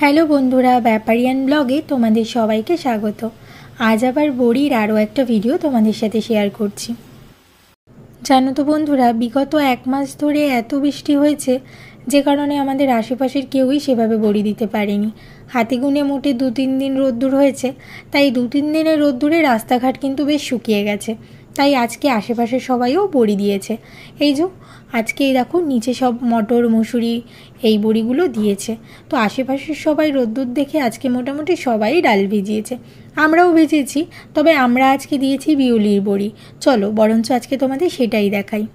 Hello বন্ধুরা, ব্যাপারিয়ান ব্লগে তোমাদের সবাইকে স্বাগত। আজ আবার বড়ির আরও একটা ভিডিও তোমাদের সাথে শেয়ার করছি। জানো তো বন্ধুরা, বিগত এক মাস ধরে এত বৃষ্টি হয়েছে যে কারণে আমাদের আশেপাশের কেউই সেভাবে বড়ি দিতে পারেনি। হাতে গুনে মোটে 2-3 দিন রোদ্দুর হয়েছে, তাই 2-3 দিনের রোদ্দুরে রাস্তাঘাট কিন্তু বেশ শুকিয়ে গেছে। তাই আজকে আশেপাশের সবাইও বড়ি দিয়েছে। এই যে আজকে দেখো নিচে সব মটর মুসুরি এই বড়িগুলো দিয়েছে। তো আশেপাশের সবাই রোদ্দুর দেখে আজকে মোটামুটি সবাই ডাল ভিজিয়েছে, আমরাও ভেজেছি। তবে আমরা আজকে দিয়েছি বিউলির বড়ি। চলো বরঞ্চ আজকে তোমাদের সেটাই দেখাই।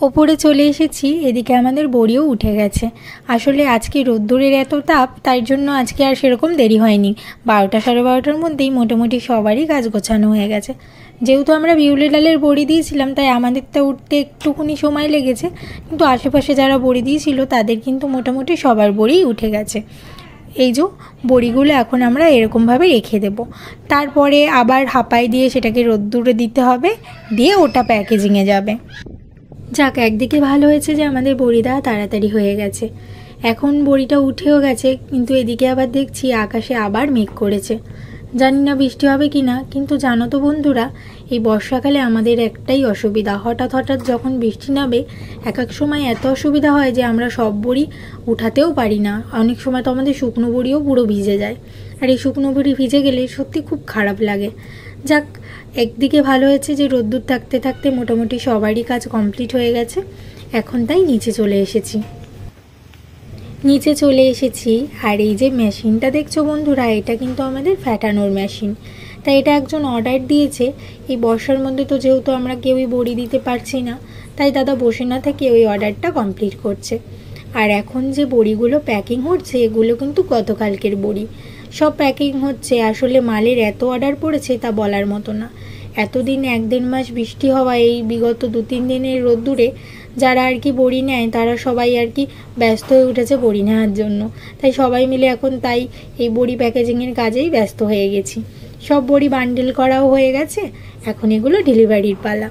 ওপরে চলে এসেছি, এদিকে আমাদের বড়িও উঠে গেছে। আসলে আজকে রোদ্দুরের এত তাপ, তাই জন্য আজকে আর সেরকম দেরি হয়নি। 12টা সাড়ে 12টার মধ্যেই মোটামুটি সবারই কাজ গোছানো হয়ে গেছে। যেহেতু আমরা বিউলি ডালের বড়ি দিয়েছিলাম, তাই আমাদেরটা উঠতে একটুখানি সময় লেগেছে, কিন্তু আশেপাশে যারা বড়ি দিয়েছিল তাদের কিন্তু মোটামুটি সবার বড়িই উঠে গেছে। এই যে বড়িগুলো এখন আমরা এরকমভাবে রেখে দেব, তারপরে আবার হাঁপাই দিয়ে সেটাকে রোদ্দুরে দিতে হবে, দিয়ে ওটা প্যাকেজিংয়ে যাবে। যাক, একদিকে ভালো হয়েছে যে আমাদের বড়ি দেওয়া তাড়াতাড়ি হয়ে গেছে। এখন বড়িটা উঠেও গেছে, কিন্তু এদিকে আবার দেখছি আকাশে আবার মেঘ করেছে। জানি না বৃষ্টি হবে কি না, কিন্তু জানো তো বন্ধুরা, এই বর্ষাকালে আমাদের একটাই অসুবিধা, হঠাৎ হঠাৎ যখন বৃষ্টি নামে এক এক সময় এত অসুবিধা হয় যে আমরা সব বড়ি উঠাতেও পারি না। অনেক সময় তো আমাদের শুকনো বড়িও পুরো ভিজে যায়, আর এই শুকনো বড়ি ভিজে গেলে সত্যি খুব খারাপ লাগে। যাক, একদিকে ভালো হয়েছে যে রোদ্দুর থাকতে থাকতে মোটামুটি সবারই কাজ কমপ্লিট হয়ে গেছে। এখন তাই নিচে চলে এসেছি। আর এই যে মেশিনটা দেখছো বন্ধুরা, এটা কিন্তু আমাদের ফ্যাটানোর মেশিন। তাই এটা একজন অর্ডার দিয়েছে। এই বর্ষার মধ্যে তো যেহেতু আমরা কেউই বড়ি দিতে পারছি না, তাই দাদা বসে না থেকে ওই অর্ডারটা কমপ্লিট করছে। আর এখন যে বড়িগুলো প্যাকিং হচ্ছে, এগুলো কিন্তু গতকালকের বড়ি সব প্যাকিং হচ্ছে। আসলে মালের এত অর্ডার পড়েছে তা বলার মতো না। এতদিন 1-1.5 মাস বৃষ্টি হওয়া, এই বিগত 2-3 দিনের রোদ্দুরে যারা আর কি বড়ি নেয় তারা সবাই আর কি ব্যস্ত হয়ে উঠেছে বড়ি নেওয়ার জন্য। তাই সবাই মিলে এখন তাই এই বড়ি প্যাকেজিংয়ের কাজেই ব্যস্ত হয়ে গেছি। সব বড়ি বান্ডেল করাও হয়ে গেছে, এখন এগুলো ডেলিভারির পালা।